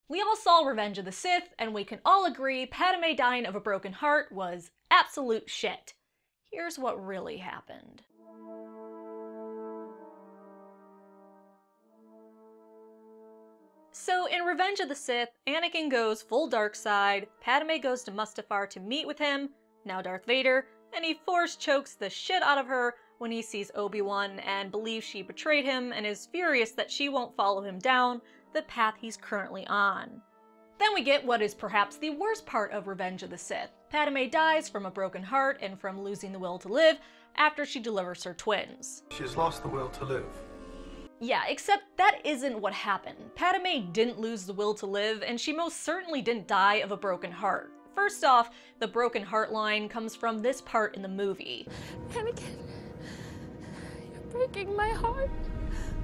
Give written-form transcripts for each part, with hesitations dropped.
We all saw Revenge of the Sith, and we can all agree Padme dying of a broken heart was absolute shit. Here's what really happened. So in Revenge of the Sith, Anakin goes full dark side, Padme goes to Mustafar to meet with him, now Darth Vader, and he force chokes the shit out of her when he sees Obi-Wan and believes she betrayed him and is furious that she won't follow him down the path he's currently on. Then we get what is perhaps the worst part of Revenge of the Sith. Padme dies from a broken heart and from losing the will to live after she delivers her twins. She's lost the will to live. Yeah, except that isn't what happened. Padme didn't lose the will to live, and she most certainly didn't die of a broken heart. First off, the broken heart line comes from this part in the movie. Anakin, you're breaking my heart.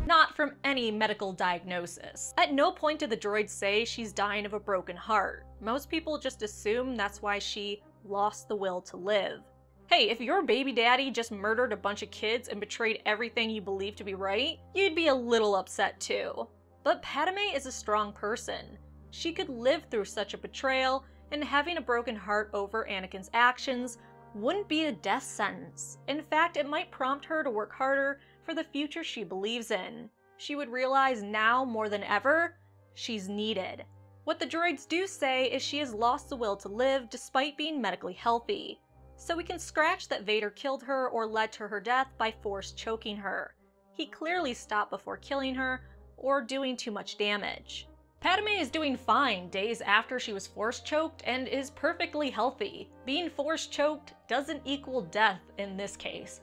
Not from any medical diagnosis. At no point did the droids say she's dying of a broken heart. Most people just assume that's why she lost the will to live. Hey, if your baby daddy just murdered a bunch of kids and betrayed everything you believe to be right, you'd be a little upset too. But Padme is a strong person. She could live through such a betrayal, and having a broken heart over Anakin's actions wouldn't be a death sentence. In fact, it might prompt her to work harder for the future she believes in. She would realize now more than ever, she's needed. What the droids do say is she has lost the will to live despite being medically healthy. So we can scratch that Vader killed her or led to her death by force choking her. He clearly stopped before killing her or doing too much damage. Padme is doing fine days after she was force choked and is perfectly healthy. Being force choked doesn't equal death in this case,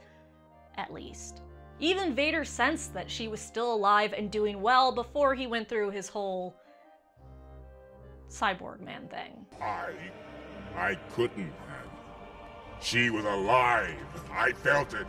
at least. Even Vader sensed that she was still alive and doing well before he went through his whole cyborg man thing. I couldn't have. She was alive. I felt it.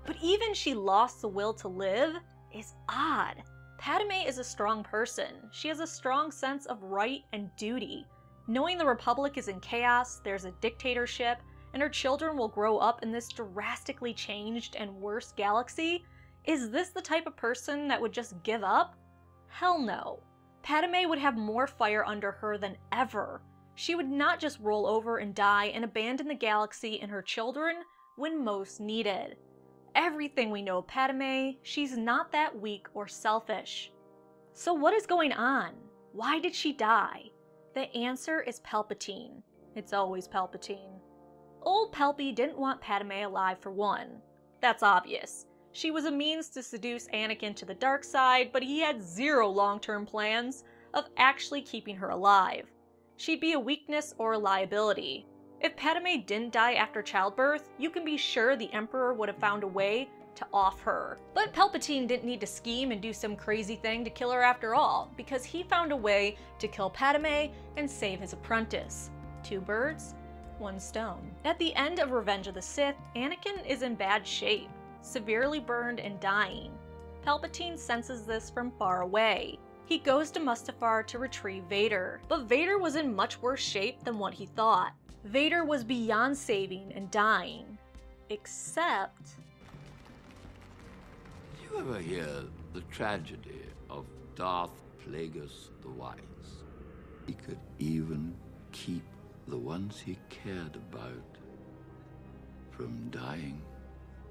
But even she lost the will to live is odd. Padme is a strong person. She has a strong sense of right and duty. Knowing the Republic is in chaos, there's a dictatorship, and her children will grow up in this drastically changed and worse galaxy, is this the type of person that would just give up? Hell no. Padme would have more fire under her than ever. She would not just roll over and die and abandon the galaxy and her children when most needed. Everything we know of Padme, she's not that weak or selfish. So what is going on? Why did she die? The answer is Palpatine. It's always Palpatine. Old Palpy didn't want Padme alive for one. That's obvious. She was a means to seduce Anakin to the dark side, but he had zero long-term plans of actually keeping her alive. She'd be a weakness or a liability. If Padme didn't die after childbirth, you can be sure the Emperor would have found a way to off her. But Palpatine didn't need to scheme and do some crazy thing to kill her after all, because he found a way to kill Padme and save his apprentice. Two birds, one stone. At the end of Revenge of the Sith, Anakin is in bad shape, severely burned and dying. Palpatine senses this from far away. He goes to Mustafar to retrieve Vader, but Vader was in much worse shape than what he thought. Vader was beyond saving and dying, except... Did you ever hear the tragedy of Darth Plagueis the Wise? He could even keep the ones he cared about from dying.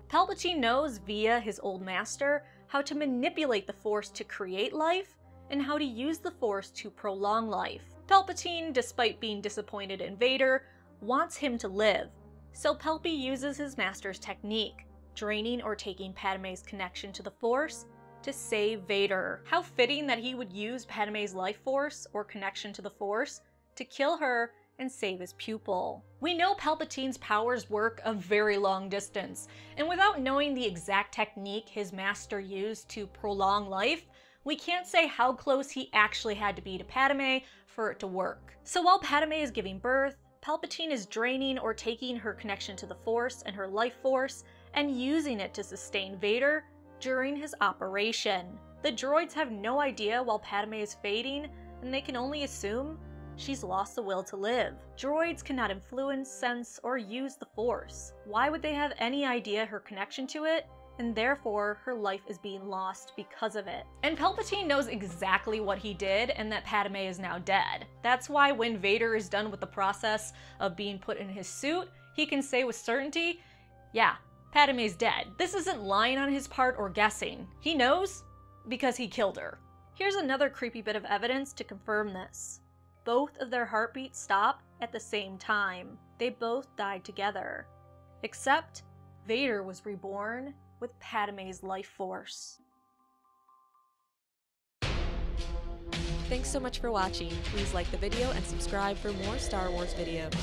Palpatine knows via his old master how to manipulate the Force to create life and how to use the Force to prolong life. Palpatine, despite being disappointed in Vader, wants him to live, so Palpy uses his master's technique, draining or taking Padme's connection to the Force to save Vader. How fitting that he would use Padme's life force or connection to the Force to kill her and save his pupil. We know Palpatine's powers work a very long distance, and without knowing the exact technique his master used to prolong life, we can't say how close he actually had to be to Padme for it to work. So while Padme is giving birth, Palpatine is draining or taking her connection to the Force and her life force and using it to sustain Vader during his operation. The droids have no idea while Padme is fading, and they can only assume she's lost the will to live. Droids cannot influence, sense, or use the Force. Why would they have any idea her connection to it and therefore her life is being lost because of it. And Palpatine knows exactly what he did and that Padme is now dead. That's why when Vader is done with the process of being put in his suit, he can say with certainty, yeah, Padme's dead. This isn't lying on his part or guessing. He knows because he killed her. Here's another creepy bit of evidence to confirm this. Both of their heartbeats stop at the same time. They both died together. Except Vader was reborn with Padme's life force. Thanks so much for watching. Please like the video and subscribe for more Star Wars videos.